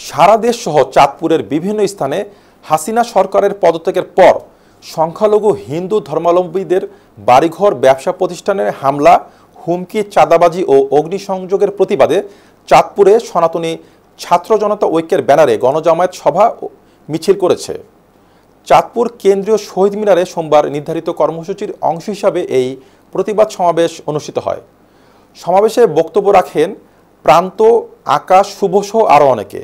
সারা দেশ সহ চাঁদপুরের বিভিন্ন স্থানে হাসিনা সরকারের পদত্যাগের পর সংখ্যালঘু হিন্দু ধর্মাবলম্বীদের বাড়িঘর ব্যবসা প্রতিষ্ঠানে হামলা, হুমকি, চাঁদাবাজি ও অগ্নিসংযোগের প্রতিবাদে চাঁদপুরে সনাতনী ছাত্র জনতা ঐক্যের ব্যানারে গণজামায়াত সভা মিছিল করেছে। চাঁদপুর কেন্দ্রীয় শহীদ মিনারে সোমবার নির্ধারিত কর্মসূচির অংশ হিসাবে এই প্রতিবাদ সমাবেশ অনুষ্ঠিত হয়। সমাবেশে বক্তব্য রাখেন প্রান্ত, আকাশ, শুভসহ আরও অনেকে।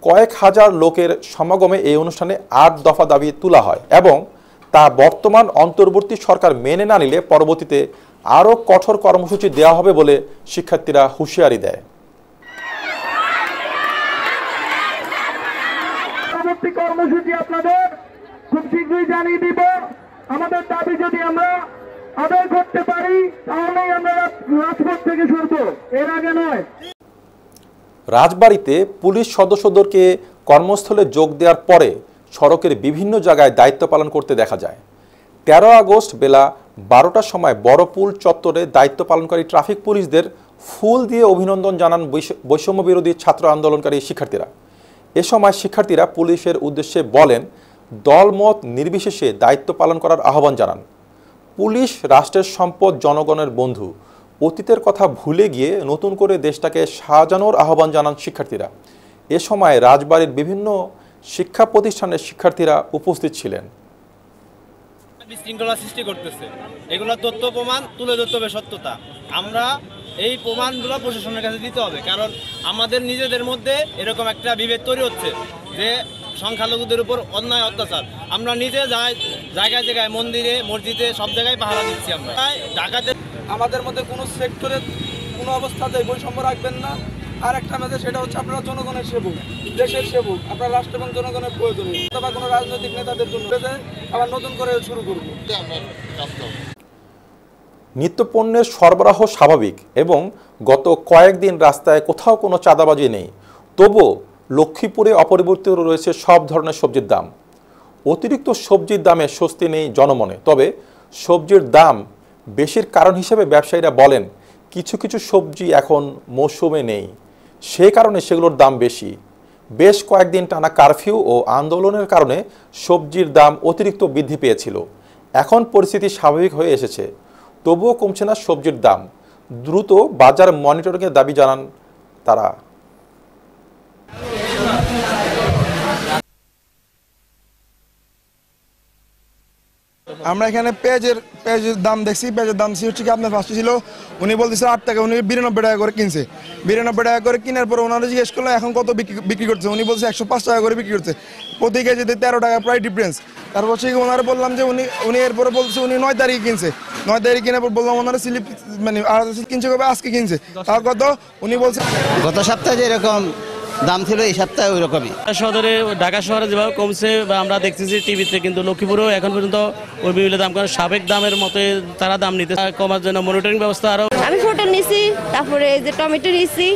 কয়েক হাজার লোকের সমাগমে এই অনুষ্ঠানে ৮ দফা দাবি তোলা হয় এবং তা বর্তমান অন্তর্বর্তী সরকার মেনে না নিলে পরবর্তীতে আরও কঠোর কর্মসূচি দেওয়া হবে বলে শিক্ষার্থীরা হুঁশিয়ারি দেয়। পরবর্তী কর্মসূচি আপনাদের খুব শীঘ্রই জানিয়ে দিব। আমাদের দাবি যদি আমরা আদায় করতে পারি তাহলেই আমরা রাজপথ থেকে সরব, এর আগে নয়। রাজবাড়ীতে পুলিশ সদস্যদেরকে কর্মস্থলে যোগ দেওয়ার পরে সড়কের বিভিন্ন জায়গায় দায়িত্ব পালন করতে দেখা যায়। ১৩ আগস্ট বেলা ১২টার সময় বড়পুল চত্বরে দায়িত্ব পালনকারী ট্রাফিক পুলিশদের ফুল দিয়ে অভিনন্দন জানান বৈষম্য বিরোধী ছাত্র আন্দোলনকারী শিক্ষার্থীরা। এ সময় শিক্ষার্থীরা পুলিশের উদ্দেশ্যে বলেন, দলমত নির্বিশেষে দায়িত্ব পালন করার আহ্বান জানান। পুলিশ রাষ্ট্রের সম্পদ, জনগণের বন্ধু। অতীতের কথা ভুলে গিয়ে নতুন করে দেশটাকে সাজানোর আহ্বান জানান শিক্ষার্থীরা। এ সময় রাজবাড়ীর বিভিন্ন শিক্ষা প্রতিষ্ঠানের শিক্ষার্থীরা উপস্থিত ছিলেন। বিশৃঙ্খলা সৃষ্টি করতেছে, এগুলো তথ্য প্রমাণ তুলে ধরতে হবে, সত্যতা। আমরা এই প্রমাণগুলো প্রশাসনের কাছে দিতে হবে, কারণ আমাদের নিজেদের মধ্যে এরকম একটা বিভেদ তৈরি হচ্ছে যে সংখ্যালঘুদের উপর অন্যায় অত্যাচার। আমরা নিজে জায়গায় জায়গায়, মন্দিরে, মসজিদে, সব জায়গায় পাহারা দিচ্ছি। আমরা ঢাকাতে আমাদের মধ্যে কোনো সেক্টরে কোনো অবস্থাতে বৈষম্য রাখবেন না। আর একটা মেসেজ, সেটা হচ্ছে আপনারা জনগণের সেবক, দেশের সেবক, আপনারা রাষ্ট্র এবং জনগণের প্রয়োজনীয়। অথবা কোনো রাজনৈতিক নেতাদের জন্য আবার নতুন করে শুরু করব। নিত্যপণ্যের সরবরাহ স্বাভাবিক এবং গত কয়েকদিন রাস্তায় কোথাও কোনো চাঁদাবাজি নেই। তবুও লক্ষ্মীপুরে অপরিবর্তিত রয়েছে সব ধরনের সবজির দাম। অতিরিক্ত সবজির দামে স্বস্তি নেই জনমনে। তবে সবজির দাম বেশির কারণ হিসেবে ব্যবসায়ীরা বলেন, কিছু কিছু সবজি এখন মৌসুমে নেই, সে কারণে সেগুলোর দাম বেশি। বেশ কয়েকদিন টানা কারফিউ ও আন্দোলনের কারণে সবজির দাম অতিরিক্ত বৃদ্ধি পেয়েছিল। এখন পরিস্থিতি স্বাভাবিক হয়ে এসেছে, তবুও কমছে না সবজির দাম। দ্রুত বাজার মনিটরিংয়ের দাবি জানান তারা। আমরা এখানে পেঁয়াজের দাম দেখছি। পেঁয়াজের দাম হচ্ছে কি, আপনার ফার্স্টে ছিল উনি বলতেছে 8 টাকা, উনি 92 টাকা করে কিনছে। 92 টাকা করে কেনার পর ওনারা জিজ্ঞেস করলো এখন কত বিক্রি করছে। উনি বলছে 105 টাকা করে বিক্রি করছে। প্রতি কেজিতে 13 টাকা প্রায় ডিফারেন্স। তারপর হচ্ছে ওনারা বললাম যে উনি এরপরে বলছে উনি 9 তারিখে কিনছে। 9 তারিখে কেনার পর বললাম ওনারা স্লিপ মানে কিনছে কবে, আজকে কিনছে। তার কত উনি বলছে গত সপ্তাহে যেরকম দাম ছিল এই সপ্তাহে ওই রকমই। শহরে, ঢাকা শহরে যেভাবে কমছে বা আমরা দেখতেছি টিভিতে, কিন্তু লক্ষ্মীপুরেও এখন পর্যন্ত ওই বিভিন্ন দাম, কারণ সাবেক দামের মতো তারা দাম নিতে, কমার জন্য মনিটরিং ব্যবস্থা আরও। আমি পটল নিছি, তারপরে এই যে টমেটো নিছি,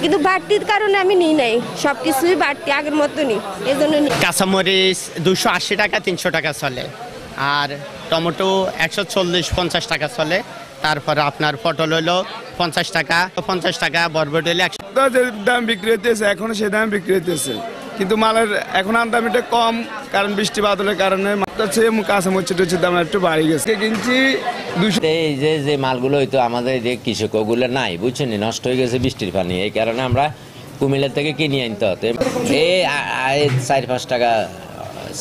কিন্তু বাড়তির কারণে আমি নিই নাই। সব কিছুই বাড়তি, আগের মতো নি, এই জন্য। কাঁচামরিচ 280 টাকা, 300 টাকা চলে। আর টমেটো 140-50 টাকা চলে। তারপরে আপনার পটল হলো 50 টাকা, 50 টাকা। বরবটি হলে যে দাম বিক্রি হইতেছে এখন সেই দাম বিক্রি হইতেছে, কিন্তু মালের এখন আমদানিটা কম, কারণ বৃষ্টি বাদলের কারণে কাঁচামরিচের দাম একটু বাড়ি গেছে। কিনছি 200। এই যে মালগুলো হয়তো আমাদের যে কৃষক ওগুলো নাই, বুঝছেন, নষ্ট হয়ে গেছে বৃষ্টির পানি। এই কারণে আমরা কুমিল্লা থেকে কিনে আনতে হতো। এই 4-5 টাকা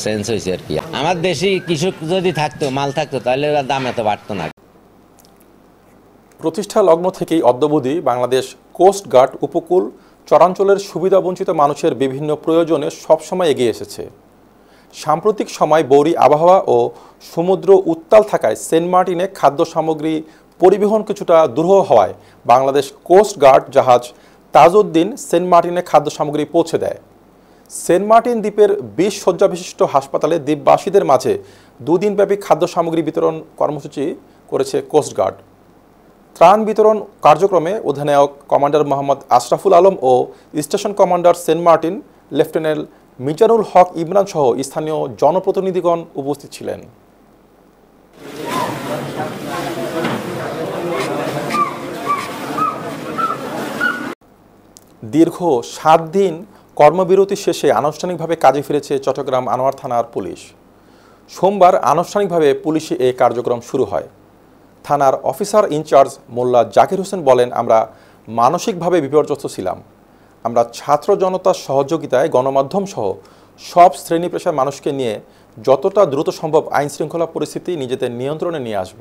চেঞ্জ হয়েছে আর কি। আমার দেশি কৃষক যদি থাকতো, মাল থাকতো, তাহলে দাম এত বাড়তো না। প্রতিষ্ঠা লগ্ন থেকেই অদ্যাবধি বাংলাদেশ কোস্ট গার্ড উপকূল চরাঞ্চলের সুবিধাবঞ্চিত মানুষের বিভিন্ন প্রয়োজনে সবসময় এগিয়ে এসেছে। সাম্প্রতিক সময় বৈরী আবহাওয়া ও সমুদ্র উত্তাল থাকায় সেন্ট মার্টিনে খাদ্য সামগ্রী পরিবহন কিছুটা দুরূহ হওয়ায় বাংলাদেশ কোস্ট গার্ড জাহাজ তাজউদ্দিন সেন্ট মার্টিনে খাদ্য সামগ্রী পৌঁছে দেয়। সেন্ট মার্টিন দ্বীপের 20 শয্যা বিশিষ্ট হাসপাতালে দ্বীপবাসীদের মাঝে 2 দিনব্যাপী খাদ্য সামগ্রী বিতরণ কর্মসূচি করেছে কোস্ট গার্ড। ত্রাণ বিতরণ কার্যক্রমে অধিনায়ক কমান্ডার মোহাম্মদ আশরাফুল আলম ও station commander Saint Martin lieutenant Mizanul Haque Imran সহ স্থানীয় জনপ্রতিনিধিগণ উপস্থিত ছিলেন। দীর্ঘ 7 দিন কর্মবিরতি শেষে আনুষ্ঠানিকভাবে কাজে ফিরেছে চট্টগ্রাম আনোয়ার থানার পুলিশ। সোমবার আনুষ্ঠানিকভাবে পুলিশি এই কার্যক্রম শুরু হয়। থানার অফিসার ইনচার্জ মোল্লা জাকির হোসেন বলেন, আমরা মানসিকভাবে বিপর্যস্ত ছিলাম। আমরা ছাত্র জনতার সহযোগিতায় গণমাধ্যম সহ সব শ্রেণী পেশার মানুষকে নিয়ে যতটা দ্রুত সম্ভব আইন শৃঙ্খলা পরিস্থিতি নিজেদের নিয়ন্ত্রণে নিয়ে আসব।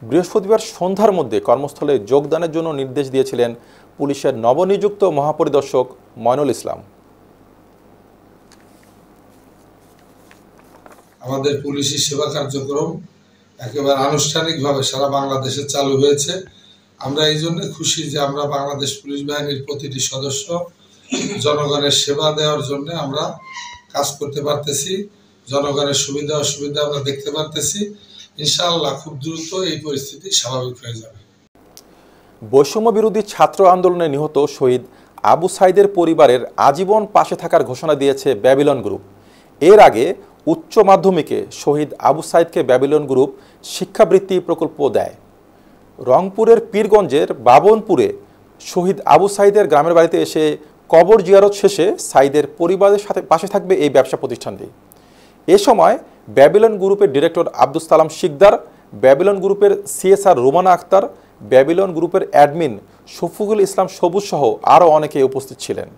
বৃহস্পতিবার সন্ধ্যার মধ্যে কর্মস্থলে যোগদানের জন্য নির্দেশ দিয়েছিলেন পুলিশের নবনিযুক্ত মহাপরিদর্শক ময়নুল ইসলাম। আমাদের পুলিশি সেবা কার্যক্রম একেবারে আনুষ্ঠানিকভাবে সারা বাংলাদেশে চালু হয়েছে। আমরা এই জন্য খুশি যে আমরা বাংলাদেশ পুলিশ বাহিনীর প্রতিটি সদস্য জনগণের সেবা দেওয়ার জন্য আমরা কাজ করতে পারতেছি, জনগণের সুবিধা অসুবিধা আমরা দেখতে পারতেছি। ইনশাআল্লাহ খুব দ্রুত এই পরিস্থিতি স্বাভাবিক হয়ে যাবে। বৈষম্য বিরোধী ছাত্র আন্দোলনে নিহত শহীদ আবু সাইদের পরিবারের আজীবন পাশে থাকার ঘোষণা দিয়েছে ব্যাবিলন গ্রুপ। এর আগে উচ্চ মাধ্যমিকে শহীদ আবু সাইদকে ব্যাবিলন গ্রুপ শিক্ষাবৃত্তি প্রকল্প দেয়। রংপুরের পীরগঞ্জের বাবনপুরে শহীদ আবু সাইদের গ্রামের বাড়িতে এসে কবর জিয়ারত শেষে সাইদের পরিবারের সাথে পাশে থাকবে এই ব্যবসা প্রতিষ্ঠানটি। এ সময় ব্যাবিলন গ্রুপের ডিরেক্টর আব্দুস সালাম শিকদার, ব্যাবিলন গ্রুপের সিএসআর রোমানা আক্তার, ব্যাবিলন গ্রুপের অ্যাডমিন শফিকুল ইসলাম সবুজ সহ আরও অনেকে উপস্থিত ছিলেন।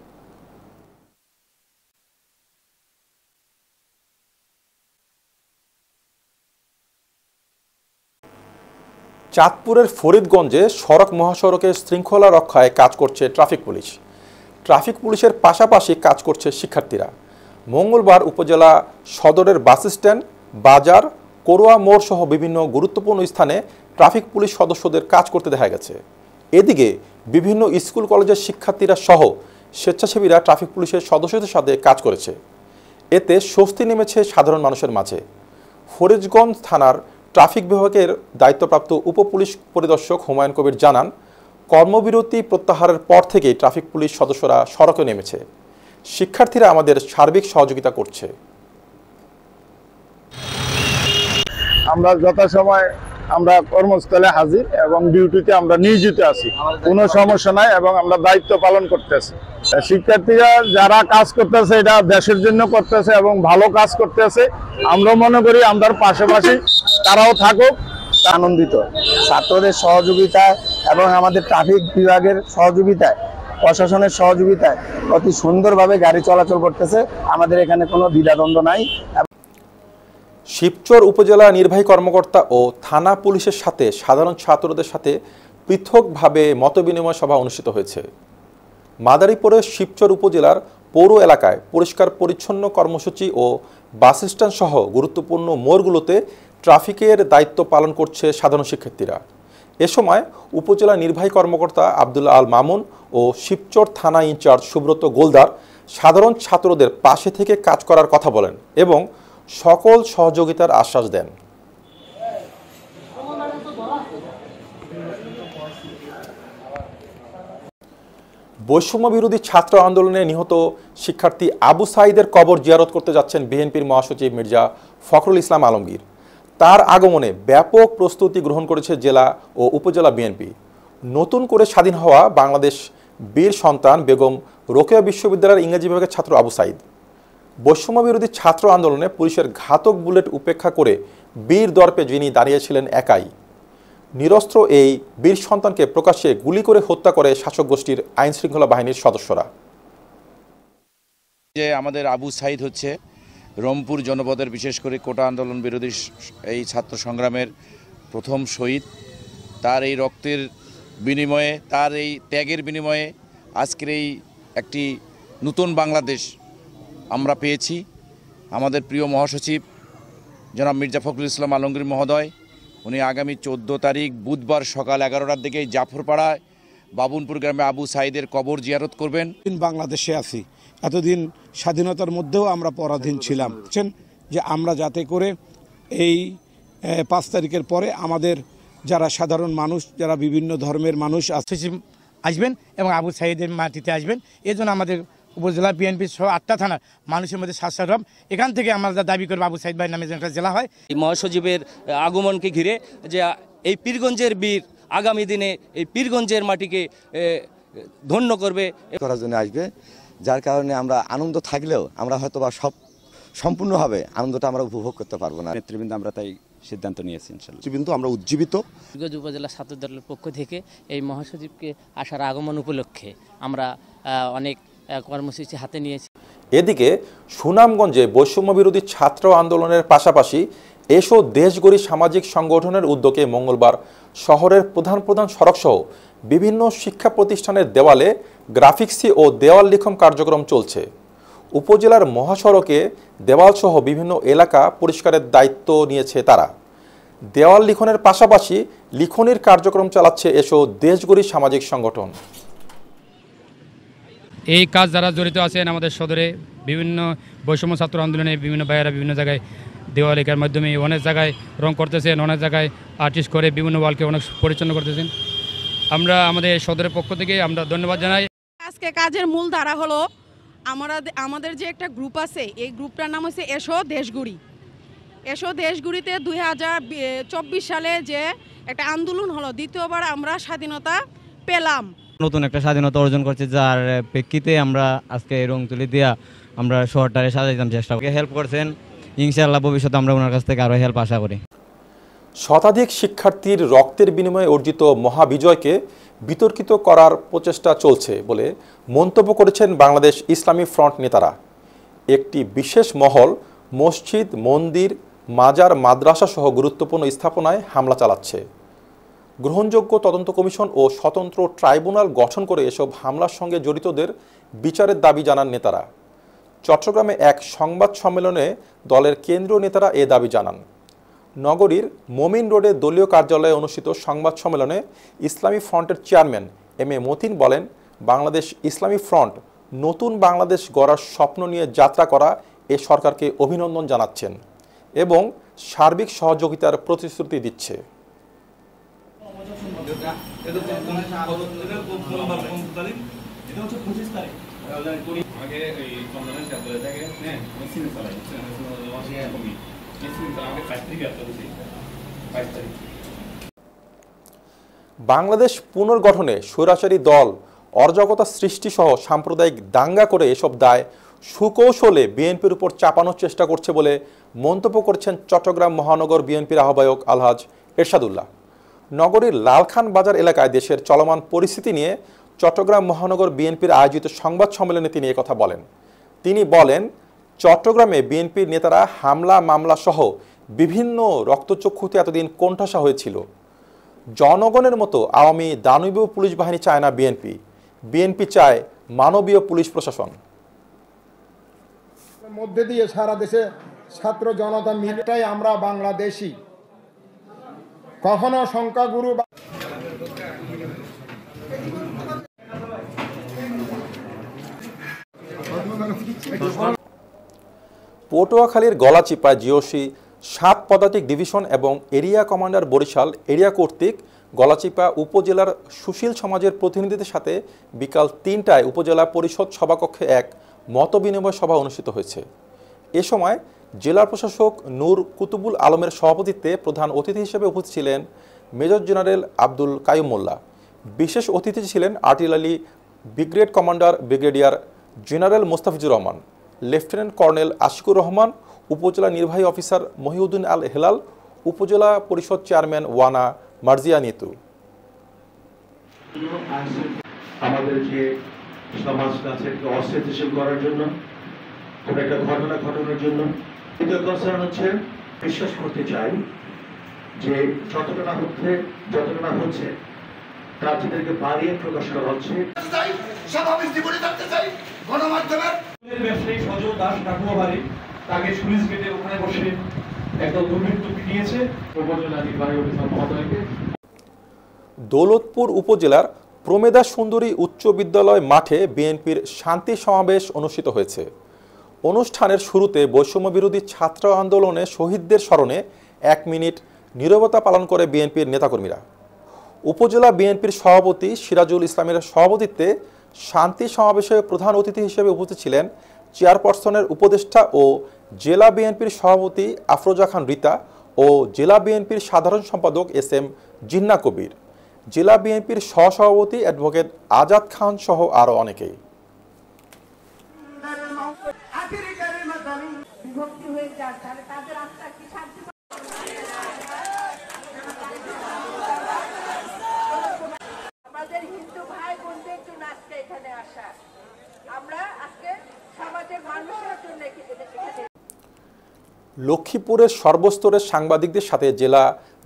চাঁদপুরের ফরিদগঞ্জে সড়ক মহাসড়কের শৃঙ্খলা রক্ষায় কাজ করছে ট্রাফিক পুলিশ। ট্রাফিক পুলিশের পাশাপাশি কাজ করছে শিক্ষার্থীরা। মঙ্গলবার উপজেলা সদরের বাস স্ট্যান্ড, বাজার, করোয়া মোড় সহ বিভিন্ন গুরুত্বপূর্ণ স্থানে ট্রাফিক পুলিশ সদস্যদের কাজ করতে দেখা গেছে। এদিকে বিভিন্ন স্কুল কলেজের শিক্ষার্থীরা সহ স্বেচ্ছাসেবীরা ট্রাফিক পুলিশের সদস্যদের সাথে কাজ করেছে। এতে স্বস্তি নেমেছে সাধারণ মানুষের মাঝে। ফরিদগঞ্জ থানার ট্রাফিক বিভাগের দায়িত্বপ্রাপ্ত উপপুলিশ পরিদর্শক হুমায়ুন কবির জানান, কর্মবিরতি প্রত্যাহারের পর থেকেই ট্রাফিক পুলিশ সদস্যরা সড়কে নেমেছে। শিক্ষার্থীরা আমাদের সার্বিক সহযোগিতা করছে। আমরা যথাসময় আমরা কর্মস্থলে হাজির এবং ডিউটিতে আমরা নিয়োজিত আছি, কোনো সমস্যা নাই এবং আমরা দায়িত্ব পালন করতেছি। শিক্ষার্থীরা যারা কাজ করতেছে এটা দেশের জন্য করতেছে এবং ভালো কাজ করতেছে। আমরা মনে করি আমরা পাশাপাশি তারাও থাকুক, আনন্দিত। ছাত্রদের সহযোগিতায় এবং আমাদের ট্রাফিক বিভাগের সহযোগিতায়, প্রশাসনের সহযোগিতায় অতি সুন্দরভাবে গাড়ি চলাচল করতেছে। আমাদের এখানে কোনো দ্বিধাদ্বন্দ্ব নাই। শিবচর উপজেলা নির্বাহী কর্মকর্তা ও থানা পুলিশের সাথে সাধারণ ছাত্রদের সাথে পৃথকভাবে মতবিনিময় সভা অনুষ্ঠিত হয়েছে। মাদারীপুরের শিবচর উপজেলার পৌর এলাকায় পরিষ্কার পরিচ্ছন্ন কর্মসূচি ও বাস স্ট্যান্ড সহ গুরুত্বপূর্ণ মোড়গুলোতে ট্রাফিকের দায়িত্ব পালন করছে সাধারণ শিক্ষার্থীরা। এ সময় উপজেলা নির্বাহী কর্মকর্তা আব্দুল আল মামুন ও শিবচর থানা ইনচার্জ সুব্রত গোলদার সাধারণ ছাত্রদের পাশে থেকে কাজ করার কথা বলেন এবং সকল সহযোগিতার আশ্বাস দেন। বৈষম্য বিরোধী ছাত্র আন্দোলনে নিহত শিক্ষার্থী আবু সাইদের কবর জিয়ারত করতে যাচ্ছেন বিএনপির মহাসচিব মির্জা ফখরুল ইসলাম আলমগীর। তার আগমনে ব্যাপক প্রস্তুতি গ্রহণ করেছে জেলা ও উপজেলা বিএনপি। নতুন করে স্বাধীন হওয়া বাংলাদেশ বীর সন্তান বেগম রোকেয়া বিশ্ববিদ্যালয়ের ইংরেজি বিভাগের ছাত্র আবু সাইদ। বৈষম্য বিরোধী ছাত্র আন্দোলনে পুলিশের ঘাতক বুলেট উপেক্ষা করে বীর দর্পে যিনি দাঁড়িয়েছিলেন একাই। নিরস্ত্র এই বীর সন্তানকে প্রকাশ্যে গুলি করে হত্যা করে শাসক গোষ্ঠীর আইন শৃঙ্খলা বাহিনীর সদস্যরা। যে আমাদের আবু সাইদ হচ্ছে রংপুর জনপদের, বিশেষ করে কোটা আন্দোলন বিরোধী এই ছাত্র সংগ্রামের প্রথম শহীদ। তার এই রক্তের বিনিময়ে, তার এই ত্যাগের বিনিময়ে আজকের এই একটি নতুন বাংলাদেশ আমরা পেয়েছি। আমাদের প্রিয় মহাসচিব জনাব মির্জা ফখরুল ইসলাম আলমগীর মহোদয়, উনি আগামী 14 তারিখ বুধবার সকাল 11টার দিকে জাফরপাড়ায় বাবুনপুর গ্রামে আবু সাইদের কবর জিয়ারত করবেন। বাংলাদেশে আছি, এতদিন স্বাধীনতার মধ্যেও আমরা পরাধীন ছিলাম, যে আমরা যাতে করে এই 5 তারিখের পরে আমাদের যারা সাধারণ মানুষ, যারা বিভিন্ন ধর্মের মানুষ আসবেন এবং আবু সাইদের মাটিতে আসবেন। এই জন্য আমাদের উপজেলা বিএনপি সহ 8টা থানার মানুষের মধ্যে স্বাস্থ্য, এখান থেকে আমরা দাবি করব আবু সাইদ ভাই নামে একটা জেলা হয়। মহাসচিবের আগমনকে ঘিরে যে এই পীরগঞ্জের বীর আগামী দিনে এই পীরগঞ্জের মাটিকে ধন্য করবে, করার জন্য আসবে যার কারণে আমরা আনন্দ থাকলেও আমরা হয়তো বা সম্পূর্ণভাবে আনন্দটা আমরা উপভোগ করতে পারবো না। নেতৃবৃন্দ আমরা তাই সিদ্ধান্ত নিয়েছি ইনশাআল্লাহ। কিন্তু আমরা উজ্জীবিত। উপজেলা ছাত্র দলের পক্ষ থেকে এই মহাসচিবকে আসার আগমন উপলক্ষে আমরা অনেক কর্মসূচি হাতে নিয়েছি। এদিকে সুনামগঞ্জে বৈষম্য বিরোধী ছাত্র আন্দোলনের পাশাপাশি এসো দেশগড়ি সামাজিক সংগঠনের উদ্যোগে মঙ্গলবার শহরের প্রধান প্রধান সড়কসহ বিভিন্ন শিক্ষা প্রতিষ্ঠানের দেওয়ালে গ্রাফিক্সি ও দেওয়াল লিখন কার্যক্রম চলছে। উপজেলার মহাসড়কে দেওয়ালসহ বিভিন্ন এলাকা পরিষ্কারের দায়িত্ব নিয়েছে তারা। দেওয়াল লিখনের পাশাপাশি লিখনির কার্যক্রম চালাচ্ছে এসো দেশগড়ি সামাজিক সংগঠন। এই কাজ যারা জড়িত আছেন আমাদের সদরে বিভিন্ন বৈষম্য ছাত্র আন্দোলনে বিভিন্ন ভাইয়েরা বিভিন্ন জায়গায় দেওয়াল লেখার মাধ্যমে অনেক জায়গায় রং করতেছেন, অনেক জায়গায় আর্টিস্ট করে বিভিন্ন ওয়ালকে অনেক পরিচ্ছন্ন করতেছেন। আমরা আমাদের সদরের পক্ষ থেকে আমরা ধন্যবাদ জানাই। আজকে কাজের মূল ধারা হলো আমাদের যে একটা গ্রুপ আছে, এই গ্রুপটার নাম হচ্ছে এসো দেশগুড়ি। এসো দেশগুড়িতে 2024 সালে যে একটা আন্দোলন হলো, দ্বিতীয়বার আমরা স্বাধীনতা পেলাম, নতুন একটা স্বাধীনতা অর্জন করছে, যার প্রেক্ষিতে আমরা আজকে রং তুলি দিয়া আমরা শহরটারে সাজাইতাম চেষ্টা করি। হেল্প করছেন, ইনশাআল্লাহ ভবিষ্যতে আমরা ওনার কাছ থেকে আরও হেল্প আশা করি। শতাধিক শিক্ষার্থীর রক্তের বিনিময়ে অর্জিত মহাবিজয়কে বিতর্কিত করার প্রচেষ্টা চলছে বলে মন্তব্য করেছেন বাংলাদেশ ইসলামী ফ্রন্ট নেতারা। একটি বিশেষ মহল মসজিদ, মন্দির, মাজার, মাদ্রাসা সহ গুরুত্বপূর্ণ স্থাপনায় হামলা চালাচ্ছে। গ্রহণযোগ্য তদন্ত কমিশন ও স্বতন্ত্র ট্রাইব্যুনাল গঠন করে এসব হামলার সঙ্গে জড়িতদের বিচারের দাবি জানান নেতারা। চট্টগ্রামে এক সংবাদ সম্মেলনে দলের কেন্দ্রীয় নেতারা এ দাবি জানান। নগরীর মমিন রোডে দলীয় কার্যালয়ে অনুষ্ঠিত সংবাদ সম্মেলনে ইসলামী ফ্রন্টের চেয়ারম্যান এম এ মতিন বলেন, বাংলাদেশ ইসলামী ফ্রন্ট নতুন বাংলাদেশ গড়ার স্বপ্ন নিয়ে যাত্রা করা এ সরকারকে অভিনন্দন জানাচ্ছেন এবং সার্বিক সহযোগিতার প্রতিশ্রুতি দিচ্ছে। বাংলাদেশ পুনর্গঠনে স্বৈরাচারী দল অরাজকতা সৃষ্টি সহ সাম্প্রদায়িক দাঙ্গা করে এসব দায় সুকৌশলে বিএনপির উপর চাপানোর চেষ্টা করছে বলে মন্তব্য করেছেন চট্টগ্রাম মহানগর বিএনপির আহ্বায়ক আলহাজ এরশাদুল্লাহ। নগরীর লালখান বাজার এলাকায় দেশের চলমান পরিস্থিতি নিয়ে চট্টগ্রাম মহানগর বিএনপির আয়োজিত সংবাদ সম্মেলনে তিনি একথা বলেন। তিনি বলেন, চট্টগ্রামে বিএনপির নেতারা হামলা মামলা সহ বিভিন্ন রক্তচক্ষুতে এতদিন কোণঠাসা হয়েছিল। জনগণের মতো আওয়ামী দানবীয় পুলিশ বাহিনী চায় না বিএনপি। বিএনপি চায় মানবীয় পুলিশ প্রশাসন। মধ্যে দিয়ে সারা দেশে ছাত্র জনতা মিলটাই আমরা বাংলাদেশি, কখনো সংখ্যাগুরু। পটুয়াখালীর গলাচিপায় জিওসি 7 পদাতিক ডিভিশন এবং এরিয়া কমান্ডার বরিশাল এরিয়া কর্তৃক গলাচিপা উপজেলার সুশীল সমাজের প্রতিনিধিদের সাথে বিকাল 3টায় উপজেলা পরিষদ সভাকক্ষে এক মতবিনিময় সভা অনুষ্ঠিত হয়েছে। এ সময় জেলা প্রশাসক নূর কুতুবুল আলমের সভাপতিত্বে প্রধান অতিথি হিসেবে উপস্থিত ছিলেন মেজর জেনারেল আব্দুল কাইয়ুম মোল্লা। বিশেষ অতিথি ছিলেন artillery brigade commander brigadier general Mostafizur Rahman, lieutenant colonel Ashikur Rahman, উপজেলা নির্বাহী অফিসার মহিউদ্দিন আল হেলাল, উপজেলা পরিষদ চেয়ারম্যান ওয়ানা মার্জিয়া নিতু। আমাদেরকে সমাজটাকে অস্থিতিশীল করার জন্য, কোনো একটা ঘটনা ঘটানোর জন্য দ্বিতীয় কনসার্ন হচ্ছে বিশ্বাস করতে চাই যে যতটা হচ্ছে প্রার্থীদেরকে বাড়িয়ে প্রকাশ করা হচ্ছে। স্বাভাবিক জীবনে থাকতে চাই গণমাধ্যমের ব্যবসায়ী সজল দাস ডাকুয়াবাড়ি তাকে পুলিশ গেটের ওখানে বসে একদল দুর্বৃত্ত পিটিয়েছে উপজেলা নির্বাহী অফিসার মহোদয়কে। দৌলতপুর উপজেলার প্রমেদা সুন্দরী উচ্চ বিদ্যালয় মাঠে বিএনপির শান্তি সমাবেশ অনুষ্ঠিত হয়েছে। অনুষ্ঠানের শুরুতে বৈষম্য বিরোধী ছাত্র আন্দোলনে শহীদদের স্মরণে 1 মিনিট নীরবতা পালন করে বিএনপির নেতাকর্মীরা। উপজেলা বিএনপির সভাপতি সিরাজুল ইসলামের সভাপতিত্বে শান্তি সমাবেশে প্রধান অতিথি হিসেবে উপস্থিত ছিলেন চেয়ারপারসনের উপদেষ্টা ও জেলা বিএনপির সভাপতি আফরোজা খান রিতা ও জেলা বিএনপির সাধারণ সম্পাদক SM জিন্না কবির, জেলা বিএনপির সহসভাপতি অ্যাডভোকেট আজাদ খান সহ আরও অনেকেই। বিভক্তি হয়ে যায় তাহলে তাদের আত্মা কি শান্তি আমাদের হিন্দু ভাই বোনদের জন্য আজকে এখানে আসা আমরা আজকে সমাজের মানুষের জন্য এখানে লক্ষ্মীপুরের সর্বস্তরের সাংবাদিকদের সাথে জেলা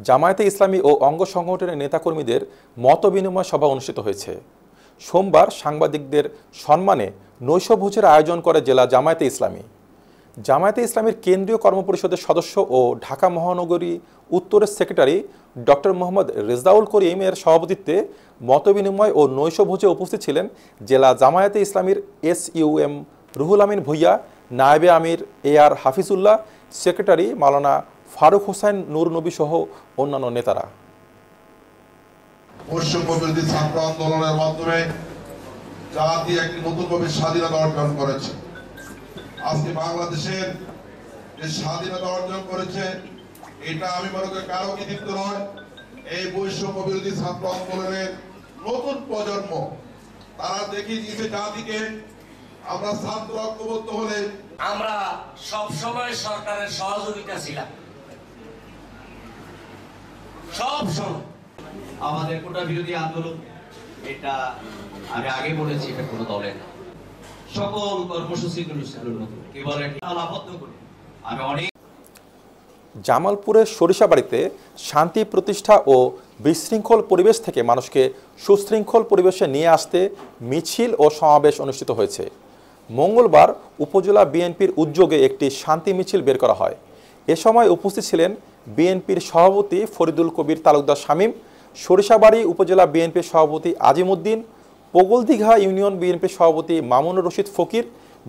জামায়াতে ইসলামী ও অঙ্গ সংগঠনের নেতাকর্মীদের মতবিনিময় সভা অনুষ্ঠিত হয়েছে। সোমবার সাংবাদিকদের সম্মানে নৈশভোজের আয়োজন করে জেলা জামায়াতে ইসলামী। জামায়াতে ইসলামীর কেন্দ্রীয় কর্মপরিষদের সদস্য ও ঢাকা মহানগরী উত্তরের সেক্রেটারি ডক্টর মোহাম্মদ রেজাউল করিমের সভাপতিত্বে মতবিনিময় ও নৈশভোজে উপস্থিত ছিলেন জেলা জামায়াতে ইসলামীর SUM রুহুল আমিন ভুইয়া, নায়েবে আমির AR হাফিজুল্লাহ, সেক্রেটারি মাওলানা ফারুক হোসেন নূর নবী সহ অন্যান্য নেতারা। বৈষম্যবিরোধী ছাত্র আন্দোলনের মাধ্যমে জাতি একটি নতুনভাবে স্বাধীনতা অর্জন করেছে। আজকে বাংলাদেশের যে স্বাধীনতা অর্জন করেছে এটা আমি মনে করি কারো কৃতিত্ব নয়, এই বৈষম্যবিরোধী ছাত্র আন্দোলনের নতুন প্রজন্ম তারা দেখিয়ে দিয়েছে জাতিকে। আমরা ছাত্র ঐক্যবদ্ধ হলে আমরা সব সময় সরকারের সহযোগিতা ছিলাম, সব সময়। আমাদের কোটা বিরোধী আন্দোলন এটা আমি আগে বলেছি, এটা কোনো দলের না, সকল কর্মসূচি অনুষ্ঠানের মতো কেবল একটা আলাপত্য করে আমি অনেক। জামালপুরের সরিষাবাড়িতে শান্তি প্রতিষ্ঠা ও বিশৃঙ্খল পরিবেশ থেকে মানুষকে সুশৃঙ্খল পরিবেশে নিয়ে আসতে মিছিল ও সমাবেশ অনুষ্ঠিত হয়েছে। মঙ্গলবার উপজেলা বিএনপির উদ্যোগে একটি শান্তি মিছিল বের করা হয়। এ সময় উপস্থিত ছিলেন বিএনপির সভাপতি ফরিদুল কবির তালুকদার শামীম, সরিষাবাড়ি উপজেলা বিএনপির সভাপতি আজিমউদ্দিন, পোগলদিঘা ইউনিয়ন বিএনপির সভাপতি মামুনুর রশিদ ফকির,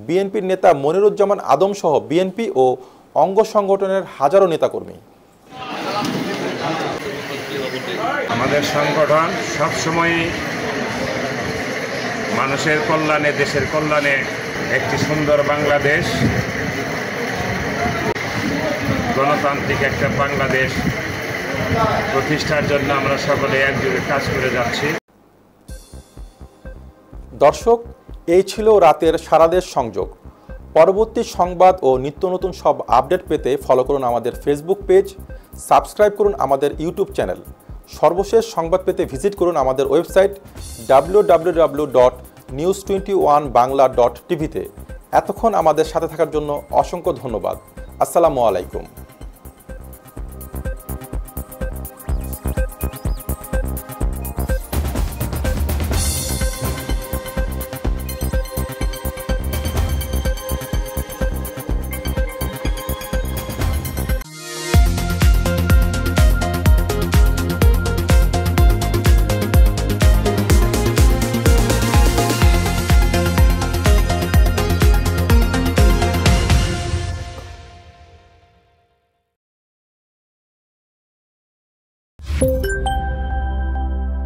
বিএনপির নেতা মনিরুজ্জামান আদম সহ বিএনপি ও অঙ্গ সংগঠনের হাজারো নেতাকর্মী। আমাদের সংগঠন সবসময় মানুষের কল্যাণে, দেশের কল্যাণে একটি সুন্দর বাংলাদেশ, গণতান্ত্রিক একটা বাংলাদেশ প্রতিষ্ঠার জন্য আমরা সকলে একযোগে কাজ করে যাচ্ছি। দর্শক, এই ছিল রাতের সারাদেশ সংযোগ। পরবর্তী সংবাদ ও নিত্য নতুন সব আপডেট পেতে ফলো করুন আমাদের ফেসবুক পেজ, সাবস্ক্রাইব করুন আমাদের ইউটিউব চ্যানেল। সর্বশেষ সংবাদ পেতে ভিজিট করুন আমাদের ওয়েবসাইট www.news21bangla.tv-তে। এতক্ষণ আমাদের সাথে থাকার জন্য অসংখ্য ধন্যবাদ। আসসালামু আলাইকুম।